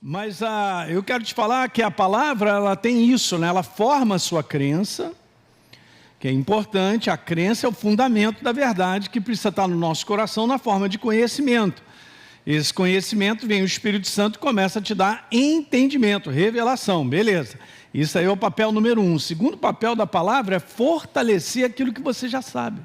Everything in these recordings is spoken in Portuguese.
Mas eu quero te falar que a palavra, ela tem isso, né? Ela forma a sua crença, que é importante. A crença é o fundamento da verdade que precisa estar no nosso coração na forma de conhecimento. Esse conhecimento vem o Espírito Santo e começa a te dar entendimento, revelação, beleza. Isso aí é o papel número 1. O segundo papel da palavra é fortalecer aquilo que você já sabe.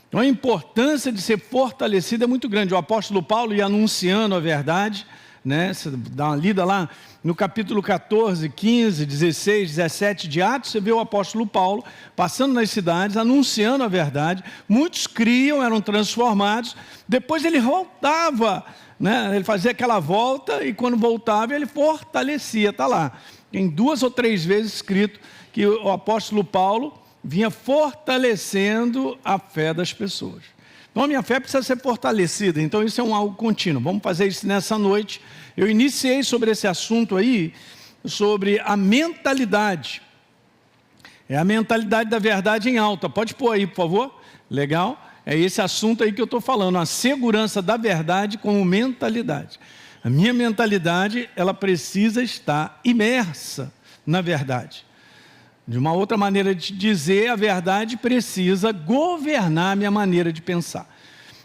Então a importância de ser fortalecido é muito grande. O apóstolo Paulo ia anunciando a verdade, né? Você dá uma lida lá no capítulo 14, 15, 16, 17 de Atos, você vê o apóstolo Paulo passando nas cidades, anunciando a verdade. Muitos criam, eram transformados. Depois ele voltava, né? Ele fazia aquela volta e quando voltava ele fortalecia. Está lá, tem 2 ou 3 vezes escrito que o apóstolo Paulo vinha fortalecendo a fé das pessoas. Então a minha fé precisa ser fortalecida, então isso é algo contínuo. Vamos fazer isso nessa noite. Eu iniciei sobre esse assunto aí, sobre a mentalidade. É a mentalidade da verdade em alta. Pode pôr aí, por favor? Legal? É esse assunto aí que eu estou falando, a segurança da verdade como mentalidade. A minha mentalidade, ela precisa estar imersa na verdade. De uma outra maneira de dizer, a verdade precisa governar a minha maneira de pensar.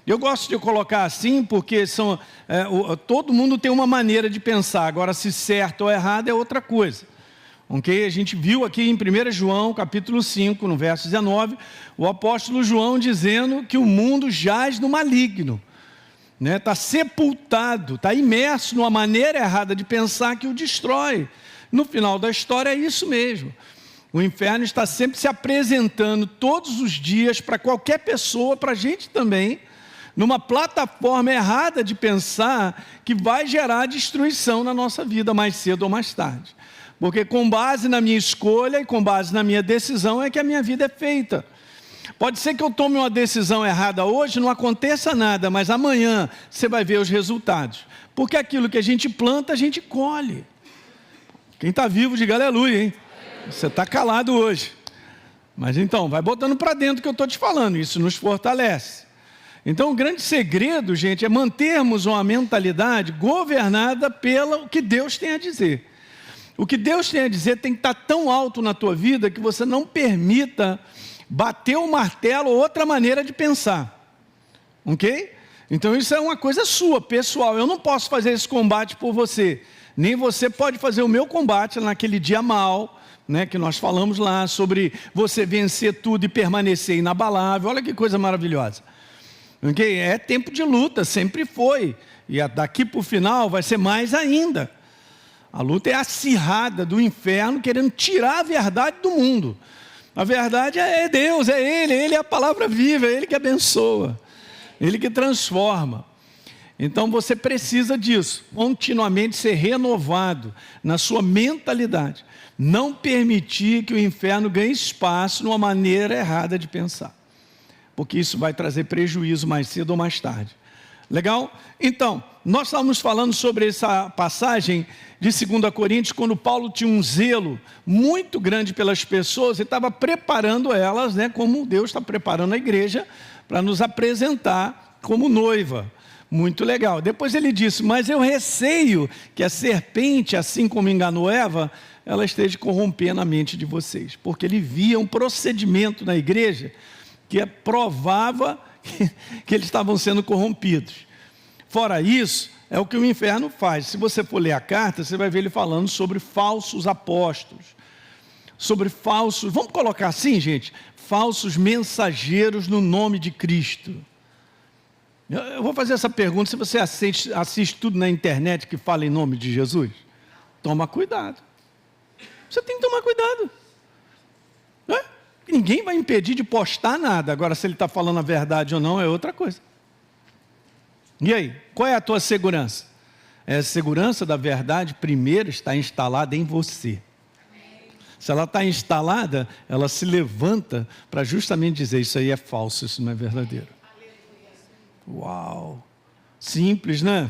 Eu gosto de colocar assim porque todo mundo tem uma maneira de pensar. Agora, se certo ou errado é outra coisa. Okay? A gente viu aqui em 1 João, capítulo 5, no verso 19, o apóstolo João dizendo que o mundo jaz no maligno. Está sepultado, está imerso numa maneira errada de pensar que o destrói. No final da história é isso mesmo. O inferno está sempre se apresentando todos os dias para qualquer pessoa, para a gente também, numa plataforma errada de pensar que vai gerar destruição na nossa vida mais cedo ou mais tarde. Porque com base na minha escolha e com base na minha decisão é que a minha vida é feita. Pode ser que eu tome uma decisão errada hoje, não aconteça nada, mas amanhã você vai ver os resultados. Porque aquilo que a gente planta, a gente colhe. Quem está vivo, diga aleluia, hein? Você está calado hoje. Mas então, vai botando para dentro o que eu estou te falando, isso nos fortalece. Então, o grande segredo, gente, é mantermos uma mentalidade governada pelo que Deus tem a dizer. O que Deus tem a dizer tem que estar tão alto na tua vida que você não permita bater o martelo ou outra maneira de pensar. Ok? Então, isso é uma coisa sua, pessoal. Eu não posso fazer esse combate por você. Nem você pode fazer o meu combate naquele dia mal, né, que nós falamos lá sobre você vencer tudo e permanecer inabalável. Olha que coisa maravilhosa. Okay? É tempo de luta, sempre foi. E daqui para o final vai ser mais ainda. A luta é acirrada do inferno querendo tirar a verdade do mundo. A verdade é Deus, é Ele é a palavra viva, é Ele que abençoa, Ele que transforma. Então você precisa disso, continuamente ser renovado na sua mentalidade. Não permitir que o inferno ganhe espaço numa maneira errada de pensar. Porque isso vai trazer prejuízo mais cedo ou mais tarde. Legal? Então, nós estávamos falando sobre essa passagem de 2 Coríntios, quando Paulo tinha um zelo muito grande pelas pessoas e estava preparando elas, né, como Deus está preparando a igreja para nos apresentar como noiva. Muito legal. Depois ele disse, mas eu receio que a serpente, assim como enganou Eva, ela esteja corrompendo a mente de vocês. Porque ele via um procedimento na igreja que provava que eles estavam sendo corrompidos. Fora isso, é o que o inferno faz. Se você for ler a carta, você vai ver ele falando sobre falsos apóstolos. Sobre falsos, vamos colocar assim, gente, falsos mensageiros no nome de Cristo. Eu vou fazer essa pergunta, se você assiste tudo na internet que fala em nome de Jesus, toma cuidado. Você tem que tomar cuidado. Não é? Ninguém vai impedir de postar nada. Agora, se ele está falando a verdade ou não, é outra coisa. E aí, qual é a tua segurança? A segurança da verdade, primeiro, está instalada em você. Se ela está instalada, ela se levanta para justamente dizer, isso aí é falso, isso não é verdadeiro. Uau! Simples, né?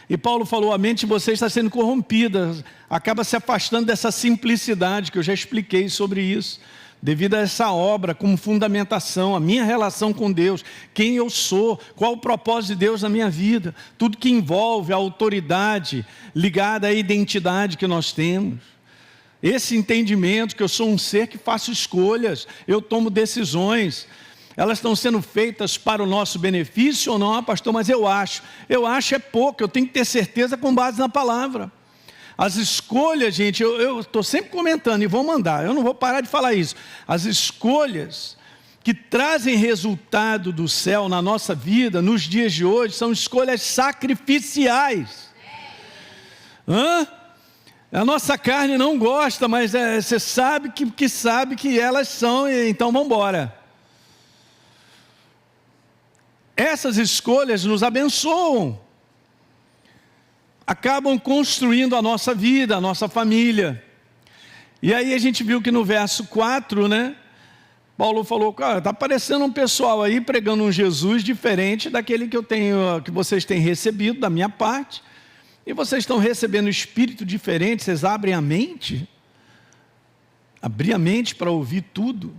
E Paulo falou, a mente de vocês está sendo corrompida, acaba se afastando dessa simplicidade, que eu já expliquei sobre isso. devido a essa obra como fundamentação, a minha relação com Deus, quem eu sou, qual o propósito de Deus na minha vida, tudo que envolve a autoridade ligada à identidade que nós temos. Esse entendimento que eu sou um ser que faço escolhas, eu tomo decisões, elas estão sendo feitas para o nosso benefício ou não, pastor? Mas eu acho é pouco, eu tenho que ter certeza com base na palavra. As escolhas, gente, eu estou sempre comentando e vou mandar, eu não vou parar de falar isso. As escolhas que trazem resultado do céu na nossa vida, nos dias de hoje, são escolhas sacrificiais. A nossa carne não gosta, mas você sabe que elas são, então vamos embora. Essas escolhas nos abençoam, acabam construindo a nossa vida, a nossa família. E aí a gente viu que no verso 4, né, Paulo falou, cara, está aparecendo um pessoal aí pregando um Jesus diferente daquele que vocês têm recebido da minha parte, e vocês estão recebendo um espírito diferente, vocês abrem a mente, abrir a mente para ouvir tudo.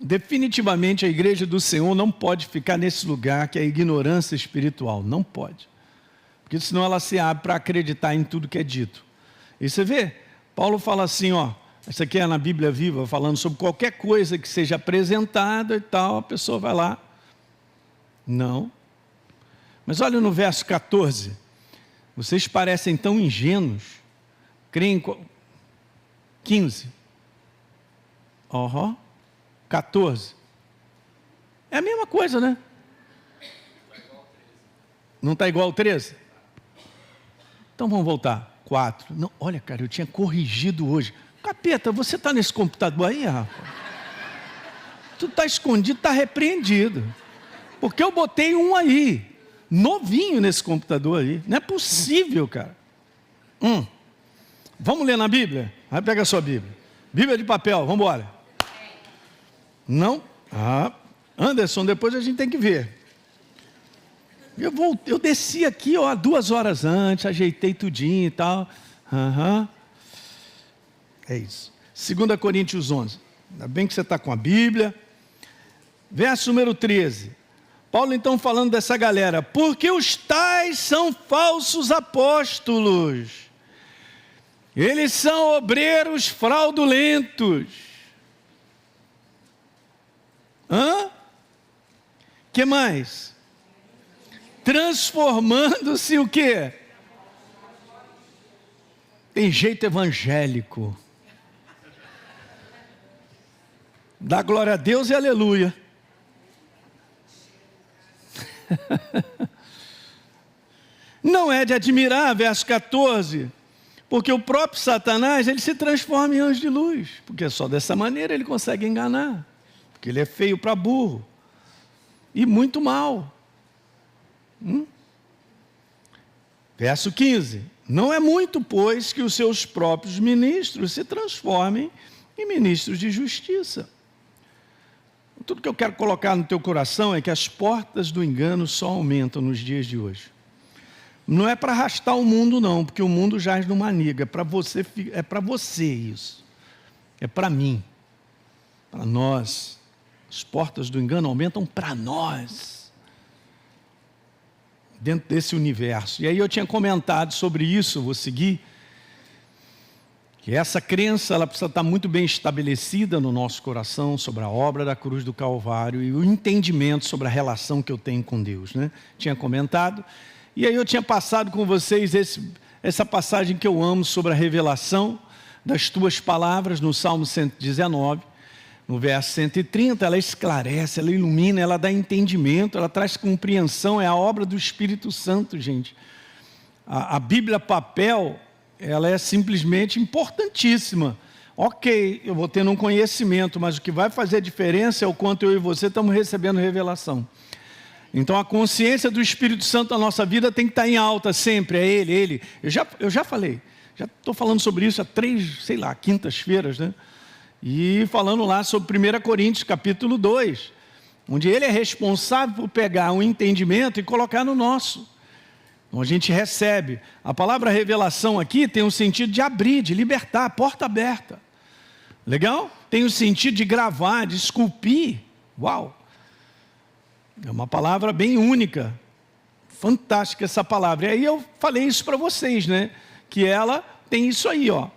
Definitivamente a igreja do Senhor não pode ficar nesse lugar que é a ignorância espiritual, não pode, porque senão ela se abre para acreditar em tudo que é dito. E você vê, Paulo fala assim, isso aqui é na Bíblia Viva, falando sobre qualquer coisa que seja apresentada e tal, a pessoa vai lá, não. Mas olha no verso 14, vocês parecem tão ingênuos, creem, 15, 14. É a mesma coisa, né? Não está igual ao 13? Então vamos voltar. 4. Não, olha, cara, eu tinha corrigido hoje. Capeta, você está nesse computador aí, rapaz? Tu está escondido, está repreendido. Porque eu botei um aí, novinho nesse computador aí. Não é possível, cara. Vamos ler na Bíblia? Vai pegar a sua Bíblia. Bíblia de papel, vamos embora. Não? Anderson, depois a gente tem que ver. Eu desci aqui 2 horas antes, ajeitei tudinho e tal. É isso. 2 Coríntios 11. Ainda bem que você está com a Bíblia. Verso número 13. Paulo então falando dessa galera. Porque os tais são falsos apóstolos. Eles são obreiros fraudulentos. Que mais? Transformando-se o quê? Tem jeito evangélico. Dá glória a Deus e aleluia. Não é de admirar, verso 14, porque o próprio Satanás, ele se transforma em anjo de luz, porque só dessa maneira ele consegue enganar, porque ele é feio para burro, e muito mal. Verso 15, não é muito, pois, que os seus próprios ministros se transformem em ministros de justiça. Tudo que eu quero colocar no teu coração é que as portas do engano só aumentam nos dias de hoje. Não é para arrastar o mundo não, porque o mundo jaz numa niga, é para você isso, é para mim, para nós. As portas do engano aumentam para nós, dentro desse universo. E aí eu tinha comentado sobre isso, vou seguir, que essa crença ela precisa estar muito bem estabelecida no nosso coração sobre a obra da cruz do Calvário e o entendimento sobre a relação que eu tenho com Deus, né? Tinha comentado, e aí eu tinha passado com vocês essa passagem que eu amo sobre a revelação das tuas palavras no Salmo 119, no verso 130, ela esclarece, ela ilumina, ela dá entendimento, ela traz compreensão, é a obra do Espírito Santo, gente. A Bíblia papel, ela é simplesmente importantíssima. Ok, eu vou tendo um conhecimento, mas o que vai fazer a diferença é o quanto eu e você estamos recebendo revelação. Então a consciência do Espírito Santo na nossa vida tem que estar em alta sempre, é Ele. Eu já falei, já estou falando sobre isso há 3, quintas-feiras, né? E falando lá sobre 1 Coríntios capítulo 2, onde Ele é responsável por pegar um entendimento e colocar no nosso. Então a gente recebe. A palavra revelação aqui tem um sentido de abrir, de libertar, porta aberta. Legal? Tem o sentido de gravar, de esculpir. Uau! É uma palavra bem única. Fantástica essa palavra. E aí eu falei isso para vocês, né? Que ela tem isso aí, ó.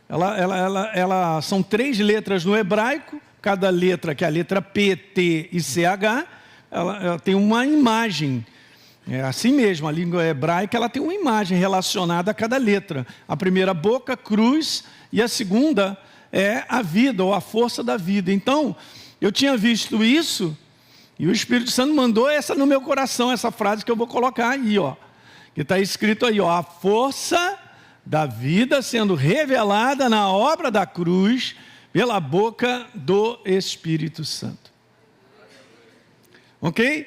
Ela são 3 letras no hebraico. Cada letra, que é a letra P, T e CH, ela tem uma imagem. É assim mesmo, a língua hebraica ela tem uma imagem relacionada a cada letra. A primeira, boca, cruz, e a segunda é a vida, ou a força da vida. Então, eu tinha visto isso, e o Espírito Santo mandou essa no meu coração, essa frase que eu vou colocar aí, ó. Que está escrito aí, ó, a força da vida sendo revelada na obra da cruz, pela boca do Espírito Santo. Ok?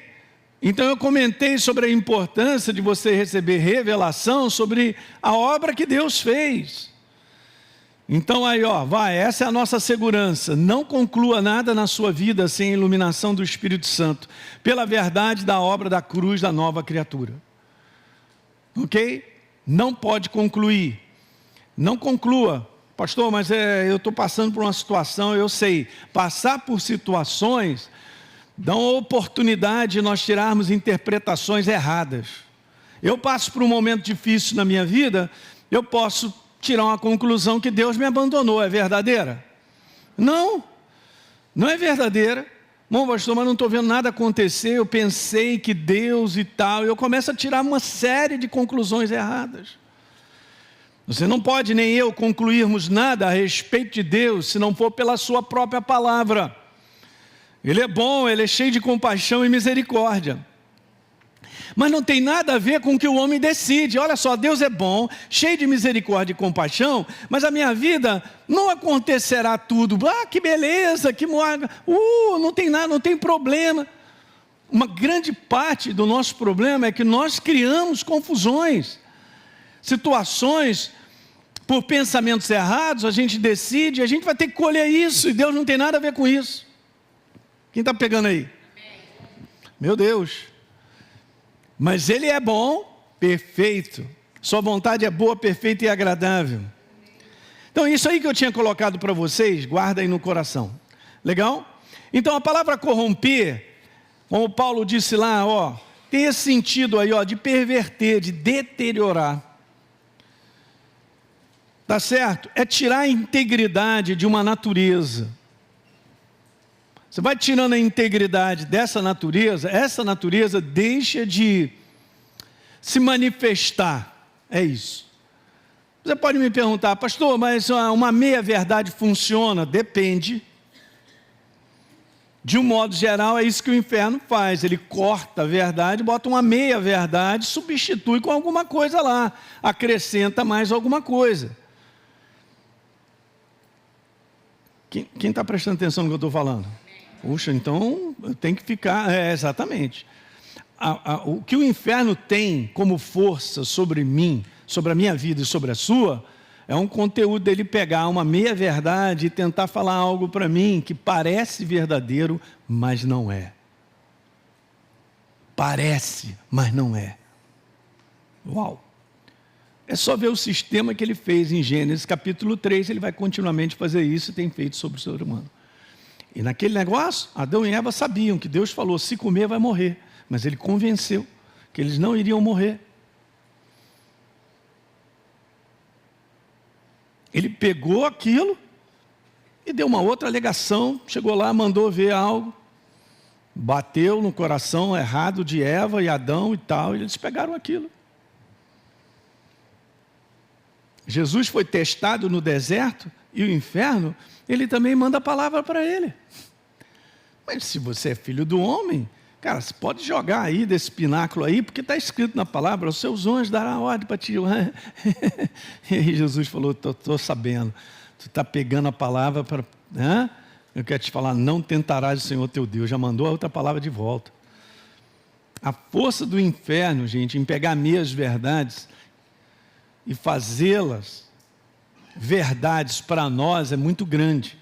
Então eu comentei sobre a importância de você receber revelação sobre a obra que Deus fez. Então aí, ó, essa é a nossa segurança. Não conclua nada na sua vida sem a iluminação do Espírito Santo, pela verdade da obra da cruz da nova criatura. Ok? Não pode concluir. Não conclua. Pastor, mas eu estou passando por uma situação, eu sei. Passar por situações dão a oportunidade de nós tirarmos interpretações erradas. Eu passo por um momento difícil na minha vida, eu posso tirar uma conclusão que Deus me abandonou. É verdadeira? Não, não é verdadeira. Bom, pastor, mas não estou vendo nada acontecer, eu pensei que Deus e tal, eu começo a tirar uma série de conclusões erradas. Você não pode, nem eu, concluirmos nada a respeito de Deus, se não for pela sua própria palavra. Ele é bom, Ele é cheio de compaixão e misericórdia. Mas não tem nada a ver com o que o homem decide. Olha só, Deus é bom, cheio de misericórdia e compaixão, mas a minha vida não acontecerá tudo. Ah, que beleza, que moaga. Não tem nada, não tem problema. Uma grande parte do nosso problema é que nós criamos confusões. Situações, por pensamentos errados, a gente decide, a gente vai ter que colher isso, e Deus não tem nada a ver com isso. Quem está pegando aí? Meu Deus. Mas Ele é bom, perfeito. Sua vontade é boa, perfeita e agradável. Então isso aí que eu tinha colocado para vocês, guarda aí no coração. Legal? Então a palavra corromper, como Paulo disse lá, ó, tem esse sentido aí, ó, de perverter, de deteriorar. Tá certo? É tirar a integridade de uma natureza. Você vai tirando a integridade dessa natureza, essa natureza deixa de se manifestar. É isso. Você pode me perguntar, pastor, mas uma meia-verdade funciona? Depende. De um modo geral, é isso que o inferno faz. Ele corta a verdade, bota uma meia-verdade, substitui com alguma coisa lá, acrescenta mais alguma coisa. Quem está prestando atenção no que eu estou falando? Puxa, então tem que ficar... exatamente. O que o inferno tem como força sobre mim, sobre a minha vida e sobre a sua, é um conteúdo dele pegar uma meia-verdade e tentar falar algo para mim que parece verdadeiro, mas não é. Parece, mas não é. Uau! É só ver o sistema que ele fez em Gênesis capítulo 3, ele vai continuamente fazer isso e tem feito sobre o ser humano. E naquele negócio, Adão e Eva sabiam que Deus falou, se comer vai morrer. Mas ele convenceu que eles não iriam morrer. Ele pegou aquilo e deu uma outra alegação, chegou lá, mandou ver algo, bateu no coração errado de Eva e Adão e tal, e eles pegaram aquilo. Jesus foi testado no deserto e o inferno, ele também manda a palavra para ele. Mas se você é filho do homem, cara, você pode jogar aí desse pináculo aí, porque está escrito na palavra, os seus anjos darão ordem para ti. E aí Jesus falou, estou sabendo, tu está pegando a palavra para... Eu quero te falar, não tentarás o Senhor teu Deus, já mandou a outra palavra de volta. A força do inferno, gente, em pegar meias verdades e fazê-las verdades para nós é muito grande.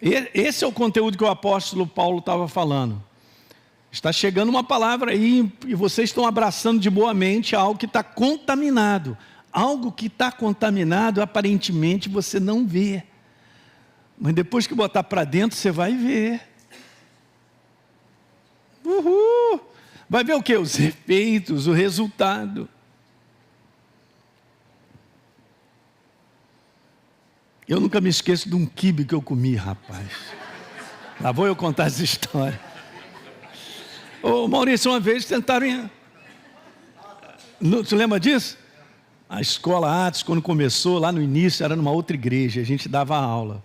Esse é o conteúdo que o apóstolo Paulo estava falando. Está chegando uma palavra aí e vocês estão abraçando de boa mente algo que está contaminado. Algo que está contaminado, aparentemente você não vê. Mas depois que botar para dentro, você vai ver. Uhul! Vai ver o quê? Os efeitos, o resultado. Eu nunca me esqueço de um quibe que eu comi, rapaz. Lá vou eu contar essa história. Ô Maurício, uma vez tentaram... Você lembra disso? A escola Atos, quando começou, lá no início, era numa outra igreja, a gente dava aula.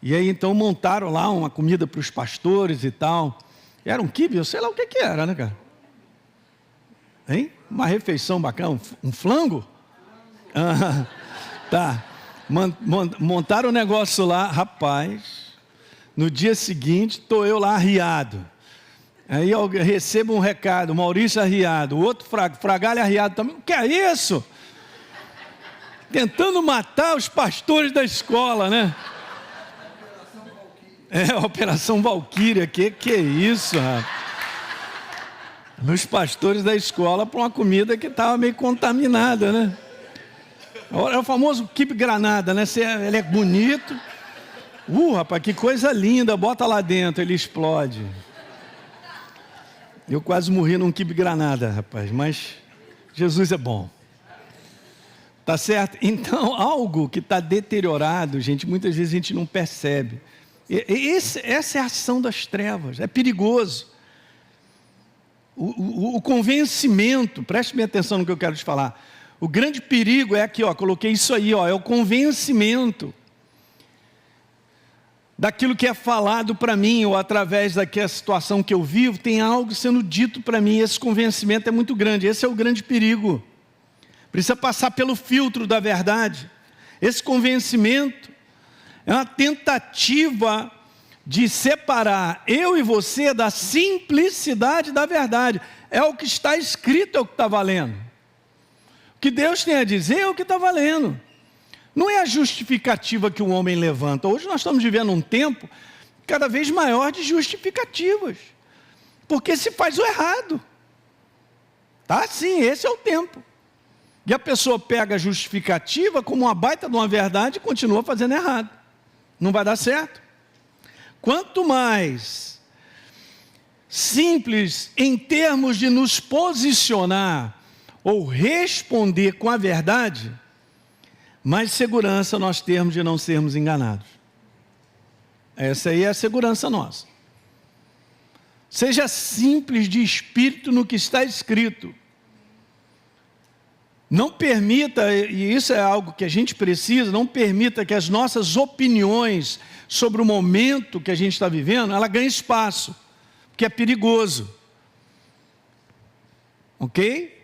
E aí, então, montaram lá uma comida para os pastores e tal. Era um quibe, eu sei lá o que era, né, cara? Hein? Uma refeição bacana, um flango? Ah, tá. Montaram o negócio lá, rapaz. No dia seguinte, estou eu lá arriado. Aí eu recebo um recado, Maurício arriado, o outro Fragalho arriado também. O que é isso? Tentando matar os pastores da escola, né? É, Operação Valquíria, que é isso, rapaz? Os pastores da escola para uma comida que estava meio contaminada, né? É o famoso quibe granada, né? Ele é bonito. Rapaz, que coisa linda, bota lá dentro, ele explode. Eu quase morri num quibe granada, rapaz, mas Jesus é bom. Tá certo? Então, algo que está deteriorado, gente, muitas vezes a gente não percebe. Essa é a ação das trevas, é perigoso. O convencimento, preste bem atenção no que eu quero te falar. O grande perigo é aqui, ó, coloquei isso aí, ó, é o convencimento daquilo que é falado para mim, ou através daquela situação que eu vivo, tem algo sendo dito para mim, esse convencimento é muito grande, esse é o grande perigo. Precisa passar pelo filtro da verdade. Esse convencimento é uma tentativa de separar eu e você da simplicidade da verdade. É o que está escrito, é o que está valendo. O que Deus tem a dizer é o que está valendo. Não é a justificativa que o homem levanta. Hoje nós estamos vivendo um tempo cada vez maior de justificativas. Porque se faz o errado. Tá? Sim, esse é o tempo. E a pessoa pega a justificativa como uma baita de uma verdade e continua fazendo errado. Não vai dar certo. Quanto mais simples em termos de nos posicionar ou responder com a verdade, mais segurança nós temos de não sermos enganados. Essa aí é a segurança nossa. Seja simples de espírito no que está escrito. Não permita, e isso é algo que a gente precisa, não permita que as nossas opiniões sobre o momento que a gente está vivendo, ela ganhe espaço, porque é perigoso. Ok?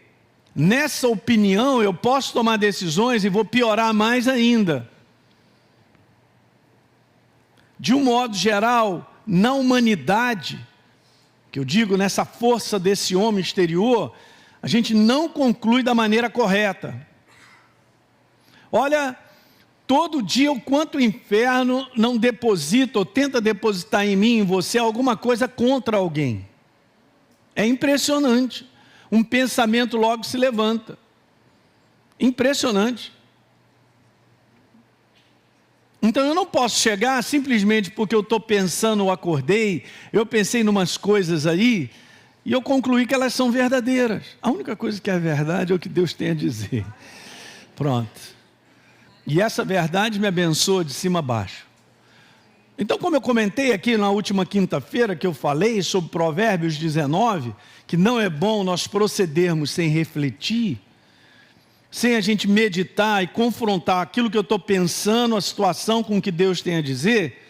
Nessa opinião eu posso tomar decisões e vou piorar mais ainda. De um modo geral, na humanidade, que eu digo nessa força desse homem exterior, a gente não conclui da maneira correta. Olha, todo dia o quanto o inferno não deposita ou tenta depositar em mim, em você, alguma coisa contra alguém. É impressionante. Um pensamento logo se levanta. Impressionante. Então eu não posso chegar simplesmente porque eu estou pensando ou acordei, eu pensei em umas coisas aí, e eu concluí que elas são verdadeiras. A única coisa que é verdade é o que Deus tem a dizer. Pronto. E essa verdade me abençoa de cima a baixo. Então, como eu comentei aqui na última quinta-feira, que eu falei sobre Provérbios 19, que não é bom nós procedermos sem refletir, sem a gente meditar e confrontar aquilo que eu estou pensando, a situação com o que Deus tem a dizer,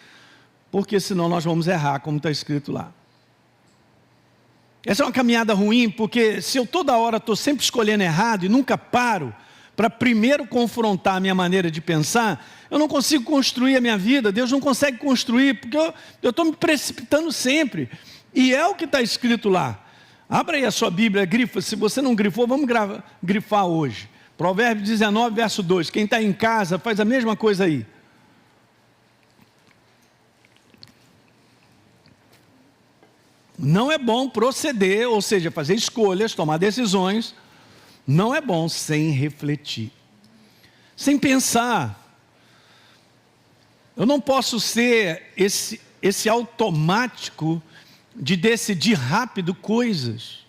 porque senão nós vamos errar, como está escrito lá. Essa é uma caminhada ruim, porque se eu toda hora estou sempre escolhendo errado e nunca paro para primeiro confrontar a minha maneira de pensar, eu não consigo construir a minha vida, Deus não consegue construir, porque eu estou me precipitando sempre. E é o que está escrito lá. Abra aí a sua Bíblia, grifa. Se você não grifou, vamos grifar hoje. Provérbios 19, verso 2. Quem está em casa faz a mesma coisa aí. Não é bom proceder, ou seja, fazer escolhas, tomar decisões, não é bom sem refletir, sem pensar. Eu não posso ser esse automático de decidir rápido coisas.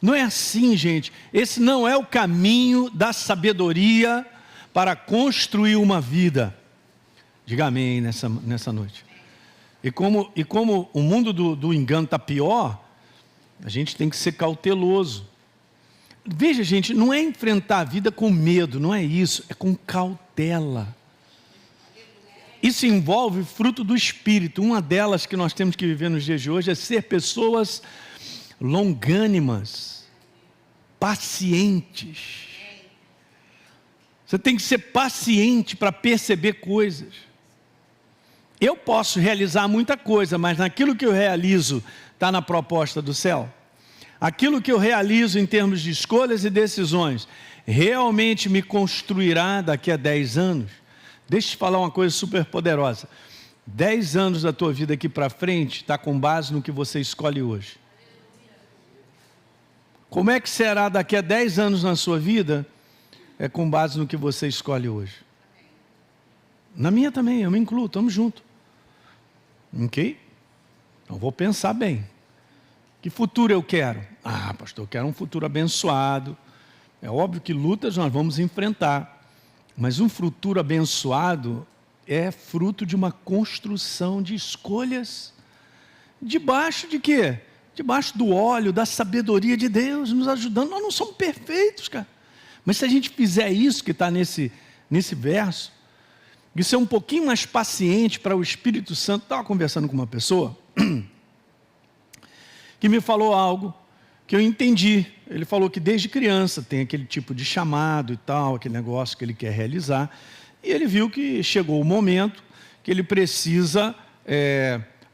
Não é assim, gente. Esse não é o caminho da sabedoria para construir uma vida. Diga amém nessa noite. E como o mundo do engano está pior, a gente tem que ser cauteloso. Veja, gente, não é enfrentar a vida com medo, não é isso, é com cautela. Isso envolve fruto do Espírito. Uma delas que nós temos que viver nos dias de hoje é ser pessoas longânimas, pacientes. Você tem que ser paciente para perceber coisas. Eu posso realizar muita coisa, mas naquilo que eu realizo está na proposta do céu. Aquilo que eu realizo em termos de escolhas e decisões realmente me construirá daqui a 10 anos. Deixa eu te falar uma coisa super poderosa. 10 anos da tua vida aqui para frente está com base no que você escolhe hoje. Como é que será daqui a 10 anos na sua vida? É com base no que você escolhe hoje. Na minha também, eu me incluo, estamos juntos. Ok? Então vou pensar bem. Que futuro eu quero? Ah, pastor, eu quero um futuro abençoado. É óbvio que lutas nós vamos enfrentar. Mas um futuro abençoado é fruto de uma construção de escolhas. Debaixo de quê? Debaixo do óleo, da sabedoria de Deus, nos ajudando. Nós não somos perfeitos, cara. Mas se a gente fizer isso que está nesse verso, e ser um pouquinho mais paciente para o Espírito Santo. Estava conversando com uma pessoa que me falou algo que eu entendi. Ele falou que desde criança tem aquele tipo de chamado e tal, aquele negócio que ele quer realizar. E ele viu que chegou o momento que ele precisa,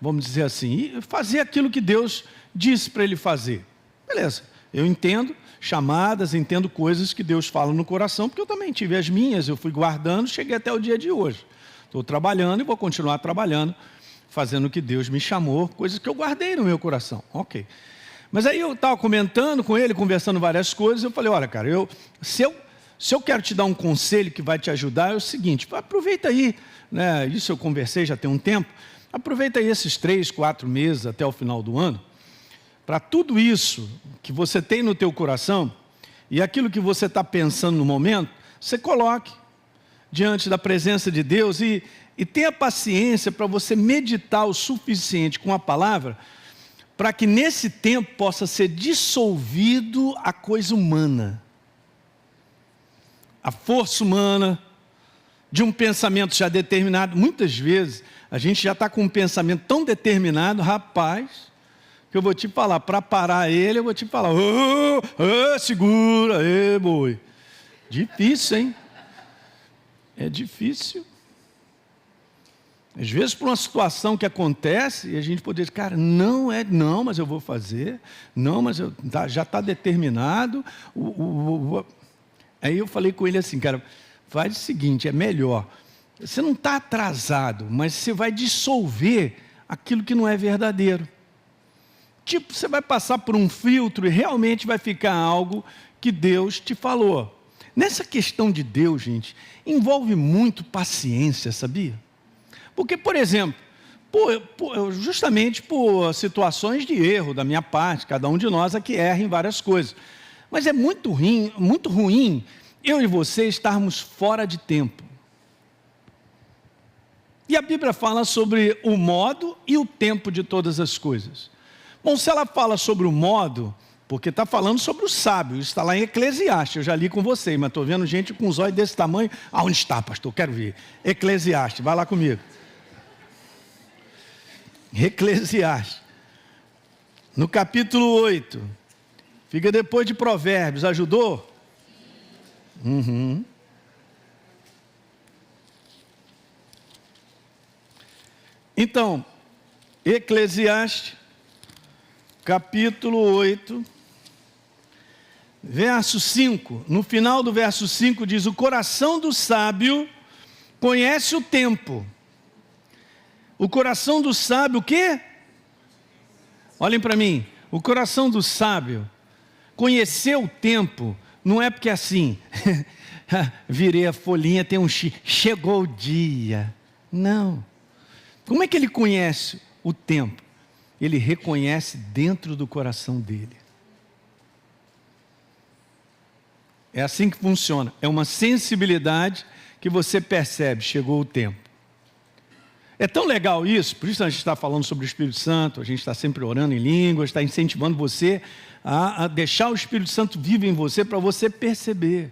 vamos dizer assim, fazer aquilo que Deus disse para ele fazer. Beleza, eu entendo chamadas, entendo coisas que Deus fala no coração, porque eu também tive as minhas, eu fui guardando, cheguei até o dia de hoje. Estou trabalhando e vou continuar trabalhando, fazendo o que Deus me chamou, coisas que eu guardei no meu coração. Ok. Mas aí eu estava comentando com ele, conversando várias coisas, eu falei, olha cara, se eu quero te dar um conselho que vai te ajudar, é o seguinte, aproveita aí, né, isso eu conversei já tem um tempo, aproveita aí esses 3, 4 meses até o final do ano, para tudo isso que você tem no teu coração e aquilo que você está pensando no momento, você coloque diante da presença de Deus e tenha paciência para você meditar o suficiente com a palavra para que nesse tempo possa ser dissolvido a coisa humana, a força humana, de um pensamento já determinado. Muitas vezes a gente já está com um pensamento tão determinado, rapaz, que eu vou te falar, para parar ele, eu vou te falar, segura, boi. Difícil, hein? É difícil. Às vezes por uma situação que acontece, e a gente poderia dizer, cara, não, mas eu vou fazer, não, mas já está determinado. Aí eu falei com ele assim, cara, faz o seguinte, é melhor, você não está atrasado, mas você vai dissolver aquilo que não é verdadeiro. Tipo, você vai passar por um filtro e realmente vai ficar algo que Deus te falou. Nessa questão de Deus, gente, envolve muito paciência, sabia? Porque, por exemplo, justamente por situações de erro da minha parte, cada um de nós aqui erra em várias coisas. Mas é muito ruim eu e você estarmos fora de tempo. E a Bíblia fala sobre o modo e o tempo de todas as coisas. Bom, se ela fala sobre o modo, porque está falando sobre o sábio, isso está lá em Eclesiastes, eu já li com você, mas estou vendo gente com os olhos desse tamanho. Aonde está, pastor? Quero ver. Eclesiastes, vai lá comigo. Eclesiastes, no capítulo 8, fica depois de Provérbios, ajudou? Uhum. Então, Eclesiastes, capítulo 8, verso 5, no final do verso 5 diz, o coração do sábio conhece o tempo. O coração do sábio o quê? Olhem para mim, o coração do sábio, conhecer o tempo, não é porque assim, virei a folhinha, tem um X, chegou o dia. Não. Como é que ele conhece o tempo? Ele reconhece dentro do coração dele. É assim que funciona. É uma sensibilidade que você percebe, chegou o tempo. É tão legal isso, por isso a gente está falando sobre o Espírito Santo, a gente está sempre orando em línguas, está incentivando você a deixar o Espírito Santo vivo em você para você perceber.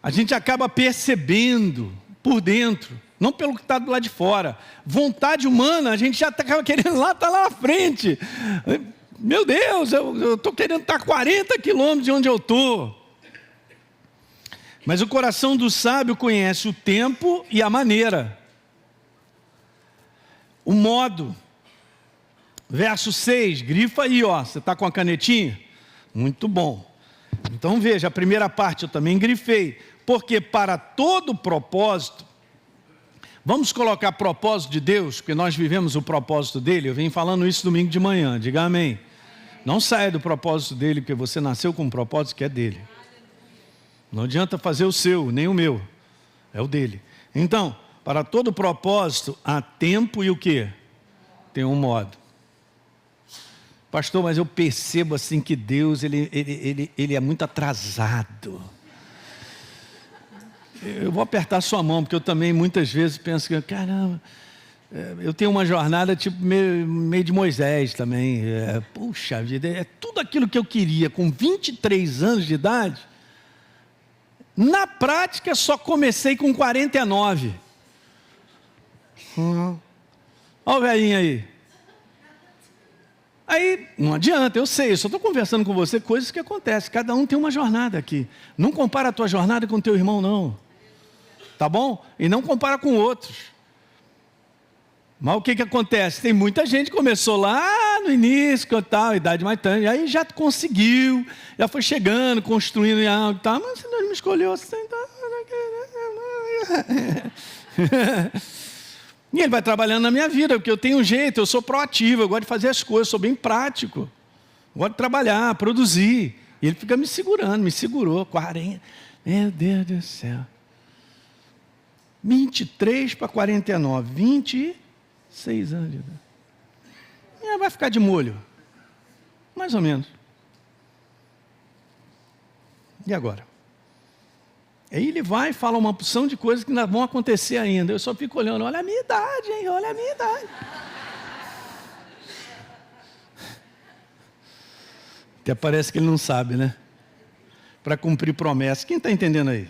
A gente acaba percebendo por dentro, não pelo que está do lado de fora. Vontade humana, a gente já acaba querendo lá, está lá na frente. Meu Deus, eu estou querendo estar 40 quilômetros de onde eu estou. Mas o coração do sábio conhece o tempo e a maneira. O modo. Verso 6, grifa aí, ó. Você está com a canetinha? Muito bom. Então veja, a primeira parte eu também grifei. Porque para todo propósito, vamos colocar propósito de Deus, porque nós vivemos o propósito dele. Eu venho falando isso domingo de manhã, diga amém. Não saia do propósito dele, porque você nasceu com um propósito que é dele. Não adianta fazer o seu, nem o meu. É o dele. Então, para todo propósito, há tempo e o quê? Tem um modo. Pastor, mas eu percebo assim que Deus, ele é muito atrasado. Eu vou apertar sua mão, porque eu também muitas vezes penso que, caramba, eu tenho uma jornada tipo meio de Moisés também. Puxa vida, é tudo aquilo que eu queria com 23 anos de idade. Na prática, só comecei com 49. Olha o velhinho aí. Aí, não adianta, eu sei, eu só estou conversando com você coisas que acontecem. Cada um tem uma jornada aqui. Não compara a tua jornada com o teu irmão, não. Tá bom? E não compara com outros. Mas o que acontece? Tem muita gente que começou lá no início, com tal, idade mais tarde, aí já conseguiu, já foi chegando, construindo e algo e tal, mas Deus me escolheu assim. E ele vai trabalhando na minha vida, porque eu tenho um jeito, eu sou proativo, eu gosto de fazer as coisas, sou bem prático. Eu gosto de trabalhar, produzir. E ele fica me segurando, me segurou, 40. Meu Deus do céu. 23 para 49, 26 anos de idade. E vai ficar de molho. Mais ou menos. E agora? Aí ele vai e fala uma porção de coisas que ainda vão acontecer ainda. Eu só fico olhando, olha a minha idade, hein? Olha a minha idade. Até parece que ele não sabe, né? Para cumprir promessas. Quem está entendendo aí?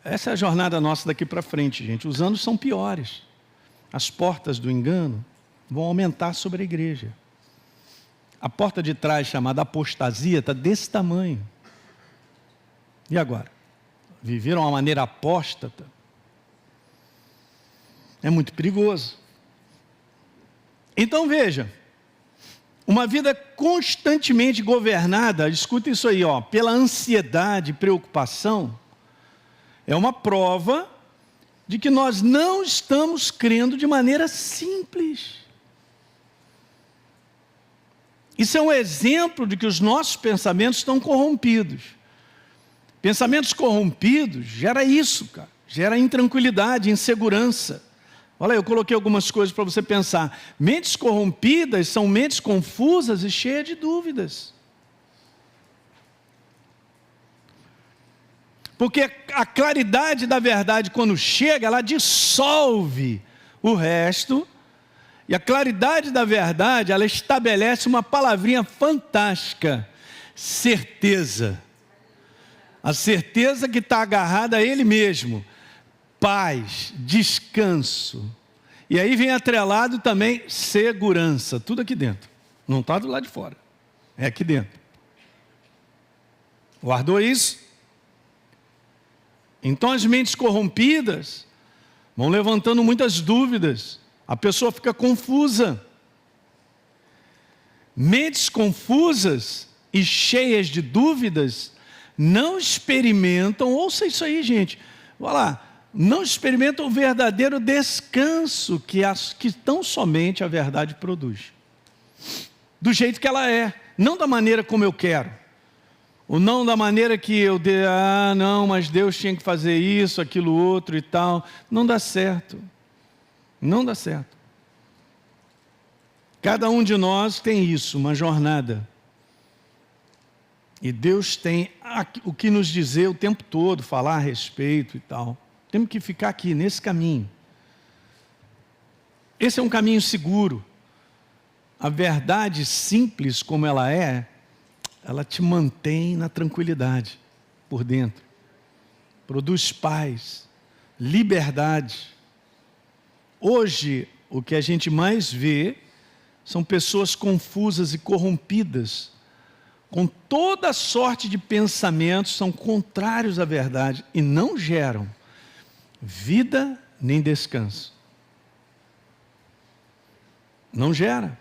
Essa é a jornada nossa daqui para frente, gente. Os anos são piores. As portas do engano vão aumentar sobre a igreja. A porta de trás, chamada apostasia, está desse tamanho. E agora? Viveram uma maneira apóstata? É muito perigoso. Então veja, uma vida constantemente governada, escuta isso aí, ó, pela ansiedade e preocupação, é uma prova de que nós não estamos crendo de maneira simples. Isso é um exemplo de que os nossos pensamentos estão corrompidos. Pensamentos corrompidos gera isso, cara. Gera intranquilidade, insegurança. Olha aí, eu coloquei algumas coisas para você pensar. Mentes corrompidas são mentes confusas e cheias de dúvidas. Porque a claridade da verdade, quando chega, ela dissolve o resto. E a claridade da verdade, ela estabelece uma palavrinha fantástica: certeza. A certeza que está agarrada a Ele mesmo. Paz, descanso. E aí vem atrelado também segurança. Tudo aqui dentro. Não está do lado de fora. É aqui dentro. Guardou isso? Então as mentes corrompidas vão levantando muitas dúvidas. A pessoa fica confusa. Mentes confusas e cheias de dúvidas não experimentam, ouça isso aí, gente. Olha lá, não experimentam o verdadeiro descanso que tão somente a verdade produz. Do jeito que ela é, não da maneira como eu quero. Ou não da maneira que eu não, mas Deus tinha que fazer isso, aquilo, outro e tal. Não dá certo. Não dá certo. Cada um de nós tem isso, uma jornada. E Deus tem o que nos dizer o tempo todo, falar a respeito e tal. Temos que ficar aqui, nesse caminho. Esse é um caminho seguro. A verdade simples como ela é, ela te mantém na tranquilidade por dentro. Produz paz, liberdade. Hoje, o que a gente mais vê são pessoas confusas e corrompidas, com toda sorte de pensamentos, são contrários à verdade e não geram vida nem descanso. Não gera,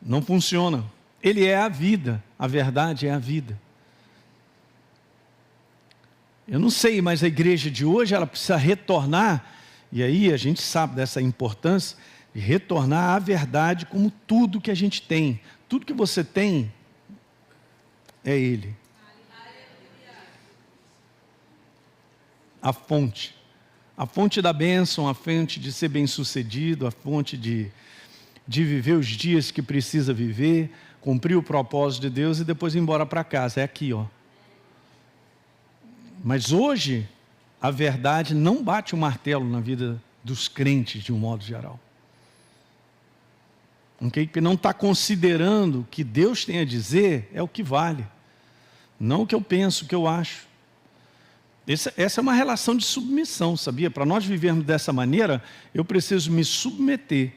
não funciona. Ele é a vida, a verdade é a vida. Eu não sei, mas a igreja de hoje, ela precisa retornar, e aí a gente sabe dessa importância, de retornar à verdade como tudo que a gente tem. Tudo que você tem é Ele. A fonte da bênção, a fonte de ser bem-sucedido, a fonte de viver os dias que precisa viver, cumprir o propósito de Deus e depois ir embora para casa. É aqui, ó. Mas hoje, a verdade não bate o martelo na vida dos crentes de um modo geral. Okay? Porque não está considerando o que Deus tem a dizer é o que vale. Não o que eu penso, o que eu acho. Essa é uma relação de submissão, sabia? Para nós vivermos dessa maneira, eu preciso me submeter.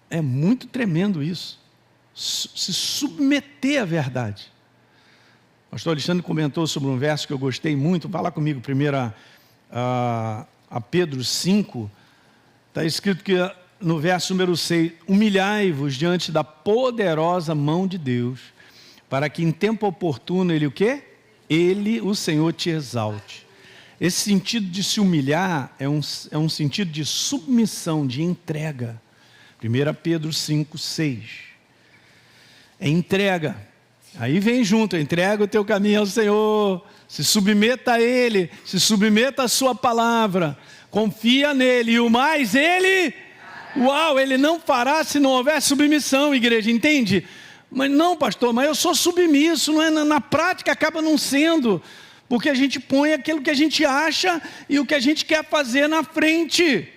É muito tremendo isso. Se submeter à verdade. O pastor Alexandre comentou sobre um verso que eu gostei muito. Vai lá comigo, primeiro a Pedro 5. Está escrito que no verso número 6, humilhai-vos diante da poderosa mão de Deus, para que em tempo oportuno Ele o quê? Ele, o Senhor, te exalte. Esse sentido de se humilhar é um sentido de submissão, de entrega. 1 Pedro 5, 6. É entrega. Aí vem junto, entrega o teu caminho ao Senhor, se submeta a Ele, se submeta à sua palavra, confia nele, e o mais Ele, Ele não fará se não houver submissão, igreja, entende? Mas não, pastor, mas eu sou submisso, não é? Na prática acaba não sendo, porque a gente põe aquilo que a gente acha e o que a gente quer fazer na frente.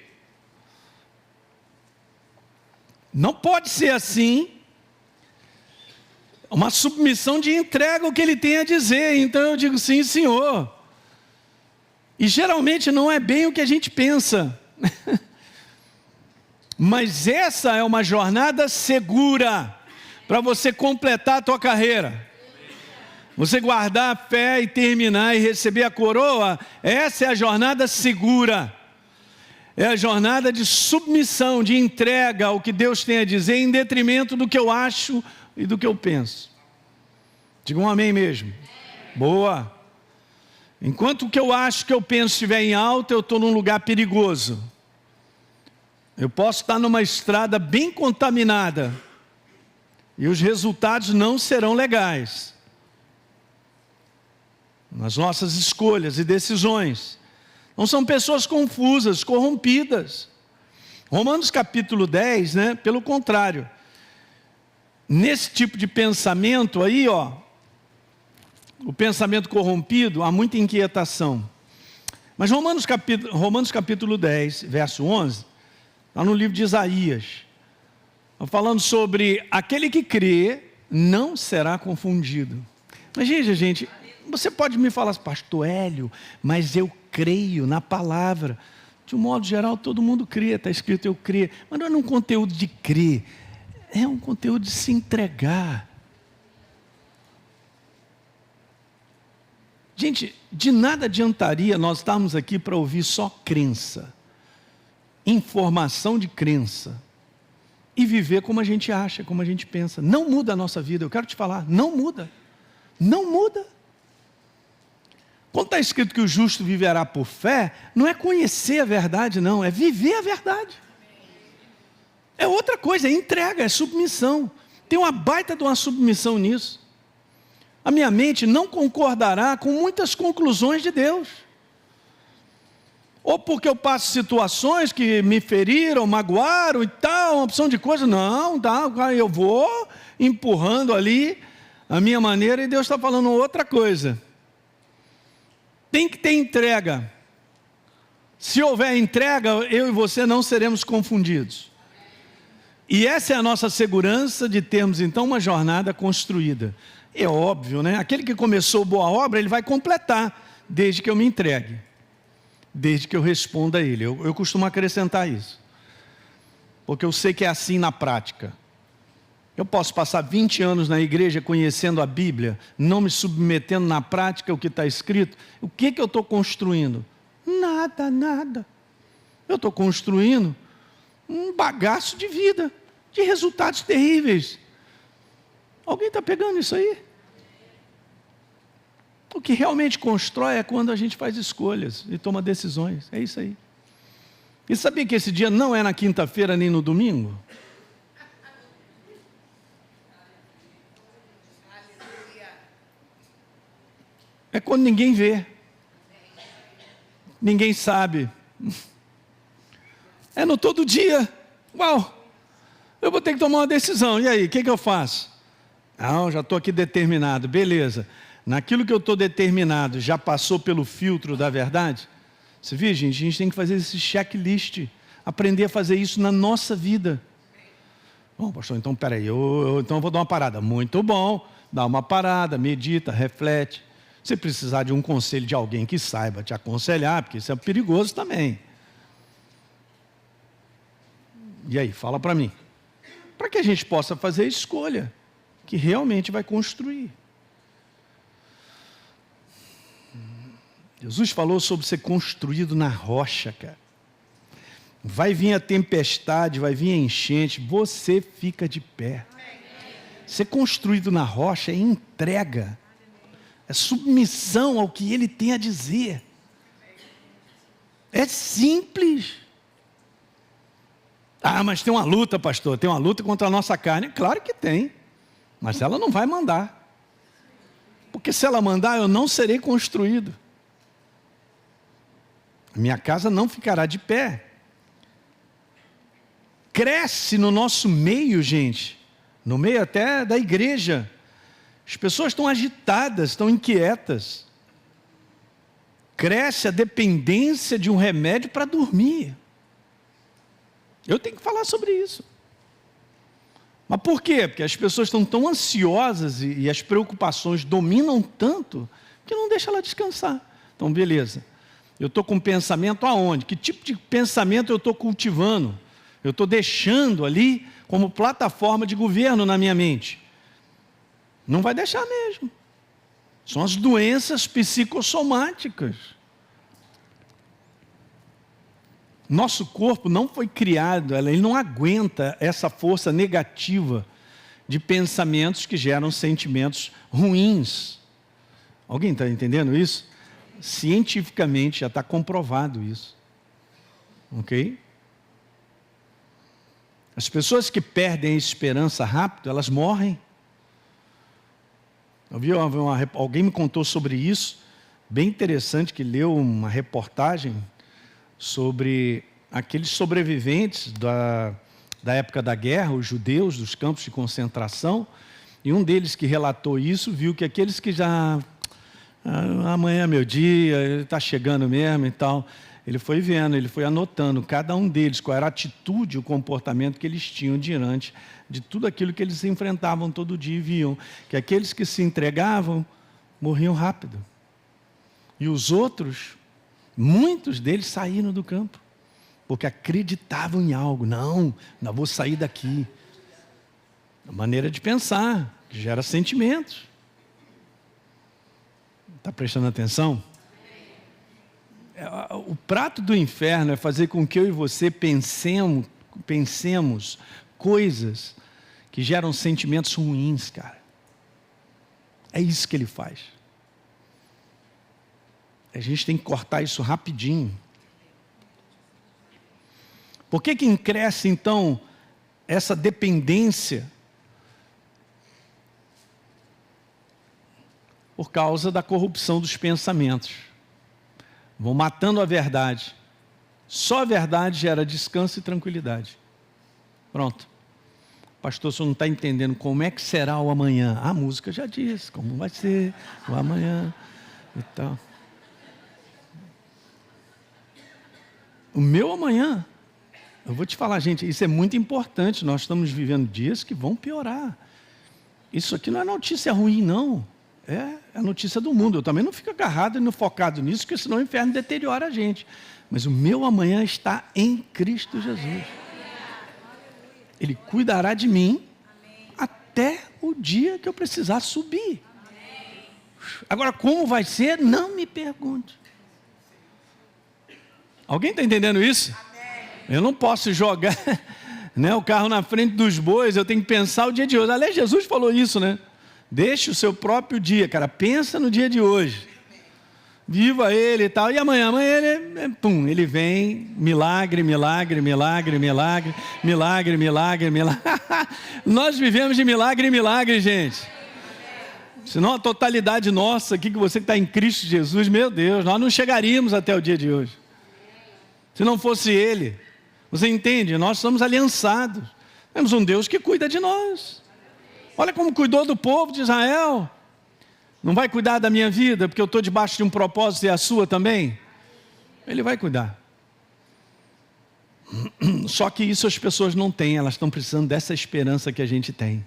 Não pode ser assim. Uma submissão de entrega ao que Ele tem a dizer. Então eu digo sim, Senhor. E geralmente não é bem o que a gente pensa. Mas essa é uma jornada segura para você completar a tua carreira. Você guardar a fé e terminar e receber a coroa, essa é a jornada segura. É a jornada de submissão, de entrega ao que Deus tem a dizer, em detrimento do que eu acho e do que eu penso. Diga um amém mesmo. Boa. Enquanto o que eu acho, que eu penso estiver em alta, eu estou num lugar perigoso. Eu posso estar numa estrada bem contaminada e os resultados não serão legais nas nossas escolhas e decisões. Não são pessoas confusas, corrompidas. Romanos capítulo 10, pelo contrário. Nesse tipo de pensamento aí, o pensamento corrompido, há muita inquietação. Mas Romanos capítulo 10, verso 11, está no livro de Isaías. Está falando sobre aquele que crê não será confundido. Mas gente, você pode me falar, pastor Hélio, mas eu creio na palavra. De um modo geral, todo mundo crê, está escrito eu creio. Mas não é um conteúdo de crer, é um conteúdo de se entregar. Gente, de nada adiantaria nós estarmos aqui para ouvir só crença, informação de crença, e viver como a gente acha, como a gente pensa. Não muda a nossa vida, eu quero te falar, não muda. Não muda. Quando está escrito que o justo viverá por fé, não é conhecer a verdade, não, é viver a verdade. É outra coisa, é entrega, é submissão. Tem uma baita de uma submissão nisso. A minha mente não concordará com muitas conclusões de Deus. Ou porque eu passo situações que me feriram, magoaram e tal, uma opção de coisa. Não, tá, eu vou empurrando ali a minha maneira e Deus está falando outra coisa. Tem que ter entrega. Se houver entrega, eu e você não seremos confundidos. E essa é a nossa segurança de termos então uma jornada construída. É óbvio, né? Aquele que começou boa obra, ele vai completar, desde que eu me entregue. Desde que eu responda a ele. Eu costumo acrescentar isso. Porque eu sei que é assim na prática. Eu posso passar 20 anos na igreja conhecendo a Bíblia, não me submetendo na prática ao que está escrito. O que eu estou construindo? Nada. Eu estou construindo um bagaço de vida, de resultados terríveis. Alguém está pegando isso aí? O que realmente constrói é quando a gente faz escolhas e toma decisões. É isso aí. E sabia que esse dia não é na quinta-feira nem no domingo? É quando ninguém vê. Ninguém sabe. É no todo dia. Uau! Eu vou ter que tomar uma decisão. E aí, o que eu faço? Não, já estou aqui determinado. Beleza. Naquilo que eu estou determinado, já passou pelo filtro da verdade? Você viu, gente? A gente tem que fazer esse checklist. Aprender a fazer isso na nossa vida. Bom, pastor, então peraí. Então eu vou dar uma parada. Muito bom. Dá uma parada, medita, reflete. Se precisar de um conselho de alguém que saiba te aconselhar, porque isso é perigoso também. E aí, fala para mim. Para que a gente possa fazer a escolha que realmente vai construir. Jesus falou sobre ser construído na rocha, cara. Vai vir a tempestade, vai vir a enchente, você fica de pé. Ser construído na rocha é entrega. É submissão ao que ele tem a dizer. É simples. Ah, mas tem uma luta, pastor. Tem uma luta contra a nossa carne. Claro que tem. Mas ela não vai mandar. Porque se ela mandar, eu não serei construído. A minha casa não ficará de pé. Cresce no nosso meio, gente. No meio até da igreja. As pessoas estão agitadas, estão inquietas. Cresce a dependência de um remédio para dormir. Eu tenho que falar sobre isso. Mas por quê? Porque as pessoas estão tão ansiosas e as preocupações dominam tanto que não deixa ela descansar. Então, beleza. Eu estou com pensamento aonde? Que tipo de pensamento eu estou cultivando? Eu estou deixando ali como plataforma de governo na minha mente. Não vai deixar mesmo. São as doenças psicossomáticas. Nosso corpo não foi criado, ele não aguenta essa força negativa de pensamentos que geram sentimentos ruins. Alguém está entendendo isso? Cientificamente já está comprovado isso. Ok? As pessoas que perdem a esperança rápido, elas morrem. Alguém me contou sobre isso, bem interessante, que leu uma reportagem sobre aqueles sobreviventes da época da guerra, os judeus dos campos de concentração, e um deles que relatou isso, viu que aqueles que já, amanhã é meu dia, está chegando mesmo e tal, ele foi vendo, ele foi anotando, cada um deles, qual era a atitude, o comportamento que eles tinham diante de tudo aquilo que eles enfrentavam todo dia e viam, que aqueles que se entregavam, morriam rápido. E os outros, muitos deles saíram do campo, porque acreditavam em algo. Não vou sair daqui. A maneira de pensar, que gera sentimentos. Está prestando atenção? O prato do inferno é fazer com que eu e você pensemos coisas que geram sentimentos ruins, cara. É isso que ele faz. A gente tem que cortar isso rapidinho. Por que que cresce, então, essa dependência? Por causa da corrupção dos pensamentos. Vão matando a verdade. Só a verdade gera descanso e tranquilidade. Pronto. Pastor, o senhor não está entendendo como é que será o amanhã. A música já diz como vai ser o amanhã e tal. O meu amanhã, eu vou te falar, gente, isso é muito importante. Nós estamos vivendo dias que vão piorar. Isso aqui não é notícia ruim, não. É a notícia do mundo. Eu também não fico agarrado e não focado nisso, porque senão o inferno deteriora a gente. Mas o meu amanhã está em Cristo Jesus. Ele cuidará de mim até o dia que eu precisar subir. Agora, como vai ser? Não me pergunte. Alguém está entendendo isso? Eu não posso jogar o carro na frente dos bois, eu tenho que pensar o dia de hoje. Aliás, Jesus falou isso, né? Deixe o seu próprio dia, cara, pensa no dia de hoje. Viva ele e tal. E amanhã ele vem, milagre, milagre, milagre, milagre, milagre, milagre, milagre. Nós vivemos de milagre em milagre, gente. Senão a totalidade nossa aqui, que você está em Cristo Jesus, meu Deus, nós não chegaríamos até o dia de hoje. Se não fosse Ele. Você entende? Nós somos aliançados. Temos um Deus que cuida de nós. Olha como cuidou do povo de Israel. Não vai cuidar da minha vida, porque eu estou debaixo de um propósito e a sua também? Ele vai cuidar. Só que isso as pessoas não têm, elas estão precisando dessa esperança que a gente tem.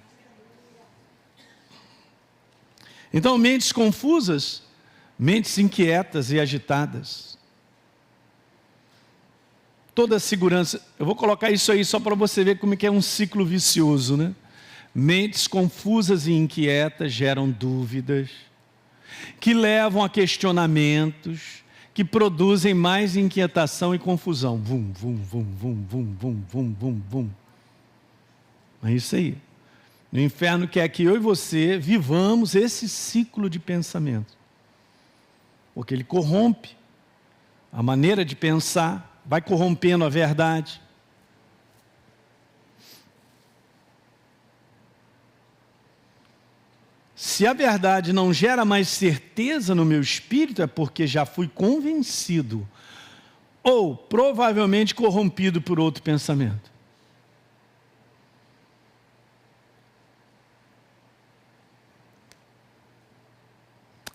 Então, mentes confusas, mentes inquietas e agitadas. Toda a segurança, eu vou colocar isso aí só para você ver como é que é um ciclo vicioso, né? Mentes confusas e inquietas geram dúvidas, que levam a questionamentos, que produzem mais inquietação e confusão. Vum, vum, vum, vum, vum, vum, vum, vum, vum. É isso aí. O inferno quer que eu e você vivamos esse ciclo de pensamento. Porque ele corrompe a maneira de pensar, vai corrompendo a verdade. Se a verdade não gera mais certeza no meu espírito, é porque já fui convencido ou provavelmente corrompido por outro pensamento.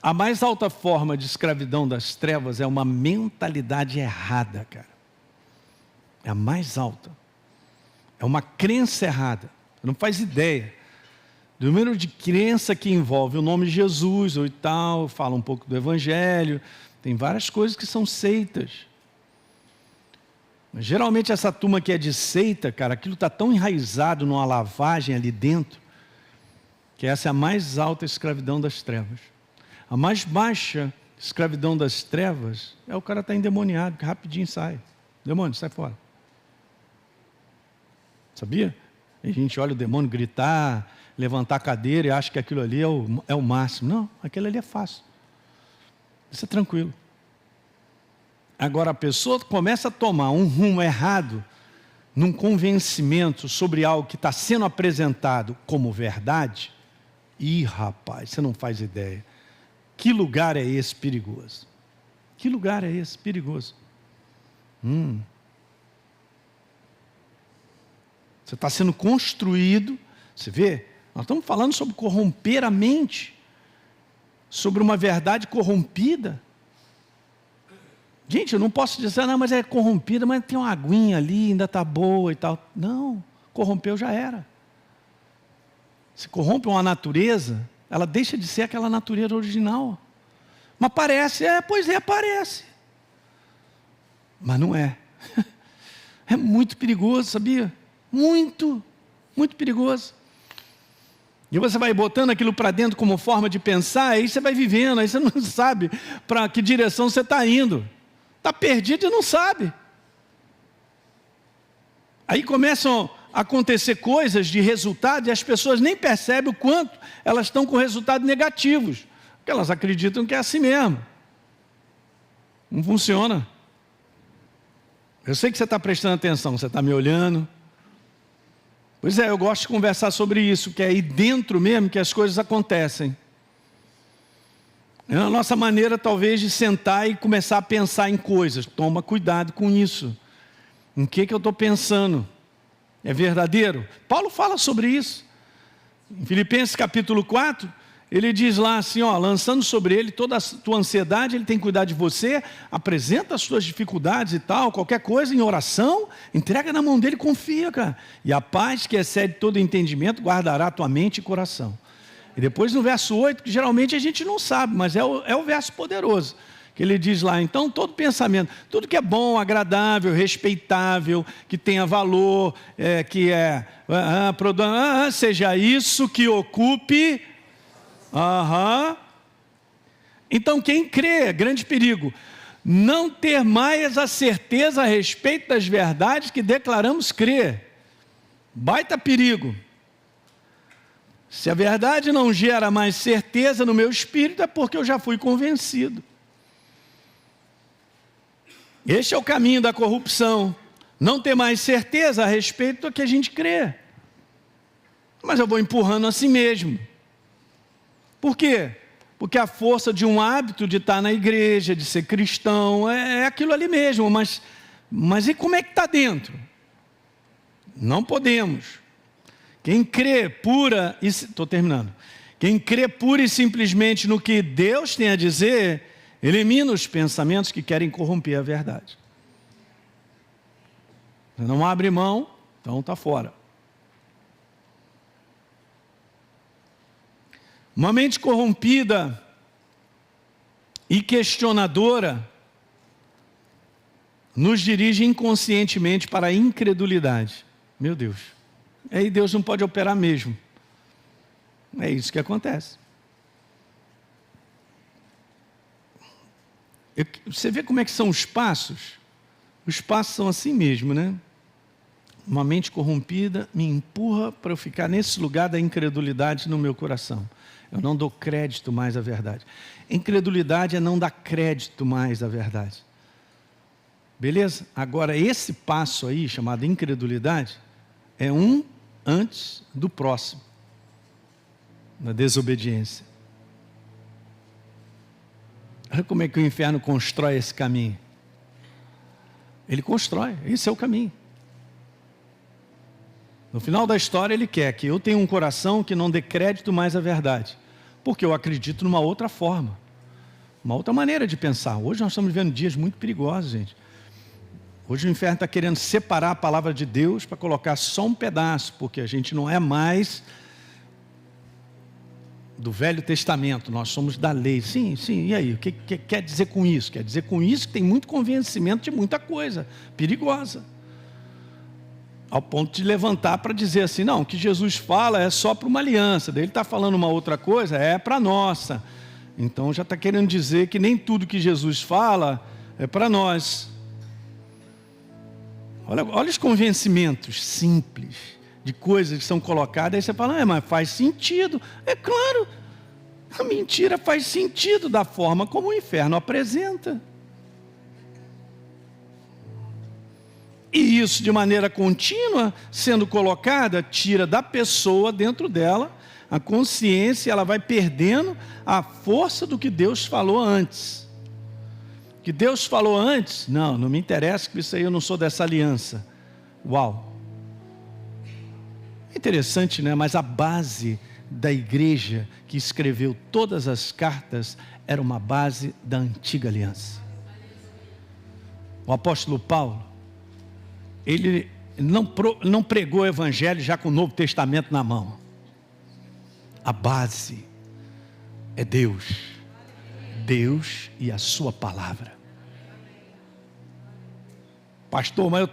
A mais alta forma de escravidão das trevas é uma mentalidade errada, cara. É a mais alta. É uma crença errada. Você não faz ideia do número de crença que envolve o nome de Jesus ou e tal, fala um pouco do Evangelho, tem várias coisas que são seitas. Mas, geralmente essa turma que é de seita, cara, aquilo está tão enraizado numa lavagem ali dentro, que essa é a mais alta escravidão das trevas. A mais baixa escravidão das trevas é o cara estar endemoniado, que rapidinho sai. Demônio, sai fora. Sabia? A gente olha o demônio gritar, levantar a cadeira e acha que aquilo ali é o máximo. Não, aquilo ali é fácil. Isso é tranquilo. Agora a pessoa começa a tomar um rumo errado, num convencimento sobre algo que está sendo apresentado como verdade. Ih, rapaz, você não faz ideia. Que lugar é esse perigoso? Que lugar é esse perigoso? Você está sendo construído, você vê? Nós estamos falando sobre corromper a mente, sobre uma verdade corrompida. Gente, eu não posso dizer, não, mas é corrompida, mas tem uma aguinha ali, ainda está boa e tal. Não, corrompeu já era. Se corrompe uma natureza, ela deixa de ser aquela natureza original. Mas parece, parece. Mas não é. É muito perigoso, sabia? Muito, muito perigoso. E você vai botando aquilo para dentro como forma de pensar, aí você vai vivendo, aí você não sabe para que direção você está indo. Está perdido e não sabe. Aí começam a acontecer coisas de resultado e as pessoas nem percebem o quanto elas estão com resultados negativos. Porque elas acreditam que é assim mesmo. Não funciona. Eu sei que você está prestando atenção, você está me olhando. Pois é, eu gosto de conversar sobre isso, que é aí dentro mesmo que as coisas acontecem. É a nossa maneira, talvez, de sentar e começar a pensar em coisas. Toma cuidado com isso. Em que eu estou pensando? É verdadeiro? Paulo fala sobre isso. Em Filipenses capítulo 4, ele diz lá assim, ó, lançando sobre ele toda a tua ansiedade, ele tem que cuidar de você, apresenta as tuas dificuldades e tal, qualquer coisa em oração, entrega na mão dele, confia, cara. E a paz que excede todo entendimento guardará a tua mente e coração. E depois no verso 8, que geralmente a gente não sabe, mas é o verso poderoso, que ele diz lá, então todo pensamento, tudo que é bom, agradável, respeitável, que tenha valor, seja isso que ocupe. Então quem crê, grande perigo, não ter mais a certeza a respeito das verdades que declaramos crer. Baita perigo. Se a verdade não gera mais certeza no meu espírito, é porque eu já fui convencido. Este é o caminho da corrupção. Não ter mais certeza a respeito do que a gente crê. Mas eu vou empurrando a si mesmo. Por quê? Porque a força de um hábito de estar na igreja, de ser cristão, é aquilo ali mesmo. Mas e como é que está dentro? Não podemos. Quem crê Quem crê pura e simplesmente no que Deus tem a dizer, elimina os pensamentos que querem corromper a verdade. Você não abre mão, então está fora. Uma mente corrompida e questionadora nos dirige inconscientemente para a incredulidade. Meu Deus. Aí Deus não pode operar mesmo. É isso que acontece. Você vê como é que são os passos? Os passos são assim mesmo, né? Uma mente corrompida me empurra para eu ficar nesse lugar da incredulidade no meu coração. Eu não dou crédito mais à verdade. Incredulidade é não dar crédito mais à verdade. Beleza? Agora, esse passo aí, chamado incredulidade, é um antes do próximo, na desobediência. Olha como é que o inferno constrói esse caminho. Ele constrói, esse é o caminho. No final da história ele quer que eu tenha um coração que não dê crédito mais à verdade, porque eu acredito numa outra forma, uma outra maneira de pensar. Hoje nós estamos vivendo dias muito perigosos, gente. Hoje o inferno está querendo separar a palavra de Deus para colocar só um pedaço, porque a gente não é mais do Velho Testamento, nós somos da lei. Sim, e aí? O que quer dizer com isso? Quer dizer com isso que tem muito convencimento de muita coisa perigosa. Ao ponto de levantar para dizer assim, não, o que Jesus fala é só para uma aliança, daí ele está falando uma outra coisa, é para a nossa. Então já está querendo dizer que nem tudo que Jesus fala é para nós. Olha os convencimentos simples de coisas que são colocadas, aí você fala, mas faz sentido. É claro, a mentira faz sentido da forma como o inferno apresenta. E isso de maneira contínua, sendo colocada, tira da pessoa dentro dela a consciência, ela vai perdendo a força do que Deus falou antes. Que Deus falou antes, não me interessa, que isso aí eu não sou dessa aliança. Uau! É interessante, né? Mas a base da igreja que escreveu todas as cartas era uma base da antiga aliança. O apóstolo Paulo, ele não pregou o evangelho já com o Novo Testamento na mão. A base é Deus. Deus e a sua palavra. Pastor, mas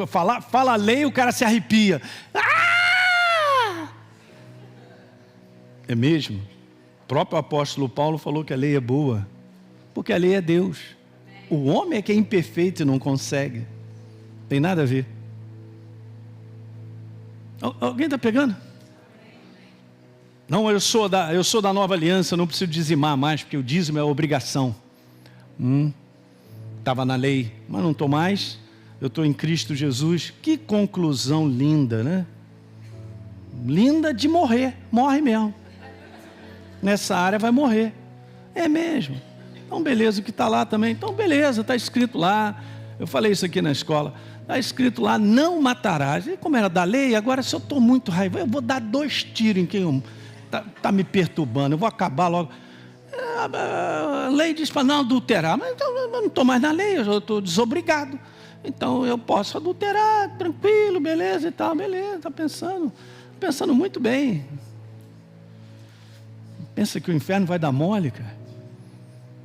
fala a lei e o cara se arrepia. É mesmo? O próprio apóstolo Paulo falou que a lei é boa, porque a lei é Deus. O homem é que é imperfeito e não consegue. Tem nada a ver. Alguém está pegando? Não, eu sou da nova aliança, não preciso dizimar mais, porque o dízimo é obrigação. estava na lei, mas não estou mais, eu estou em Cristo Jesus. Que conclusão linda, né? Linda de morrer, morre mesmo. Nessa área vai morrer. É mesmo. Então beleza, o que está lá também, então beleza, está escrito lá. Eu falei isso aqui na escola, está escrito lá, não matarás. E como era da lei, agora se eu estou muito raivoso, eu vou dar 2 tiros em quem está me perturbando, eu vou acabar logo. A lei diz para não adulterar, mas então eu não estou mais na lei, eu estou desobrigado. Então eu posso adulterar, tranquilo, beleza e tal, beleza, está pensando muito bem. Pensa que o inferno vai dar mole, cara.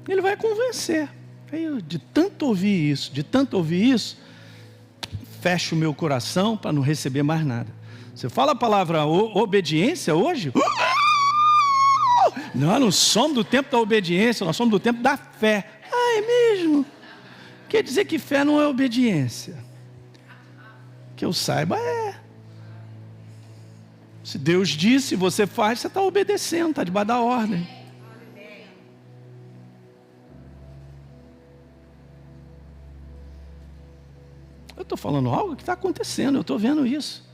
Ele vai convencer. Aí, de tanto ouvir isso, fecho o meu coração para não receber mais nada. Você fala a palavra obediência hoje? Nós não somos do tempo da obediência, nós somos do tempo da fé. Ah, é mesmo? Quer dizer que fé não é obediência? Que eu saiba, é. Se Deus disse, você faz, você está obedecendo, está debaixo da ordem. Eu estou falando algo que está acontecendo, eu estou vendo isso.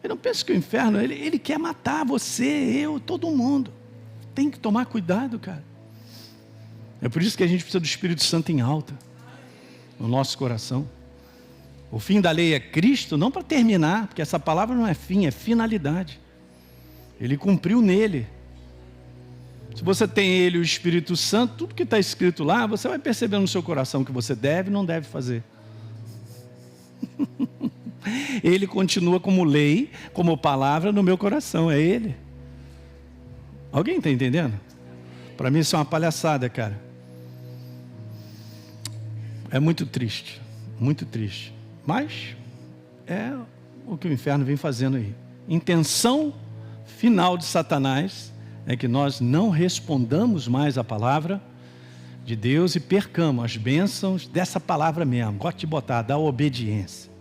Eu não penso que o inferno, ele quer matar você, eu, todo mundo. Tem que tomar cuidado, cara. É por isso que a gente precisa do Espírito Santo em alta, no nosso coração. O fim da lei é Cristo, não para terminar, porque essa palavra não é fim, é finalidade. Ele cumpriu nele. Se você tem ele, o Espírito Santo, tudo que está escrito lá, você vai perceber no seu coração que você deve e não deve fazer. Ele continua como lei, como palavra no meu coração, é ele. Alguém está entendendo? Para mim isso é uma palhaçada, cara. É muito triste, muito triste. Mas é o que o inferno vem fazendo aí. Intenção final de Satanás é que nós não respondamos mais a palavra de Deus e percamos as bênçãos dessa palavra mesmo. Gosto de botar, da obediência.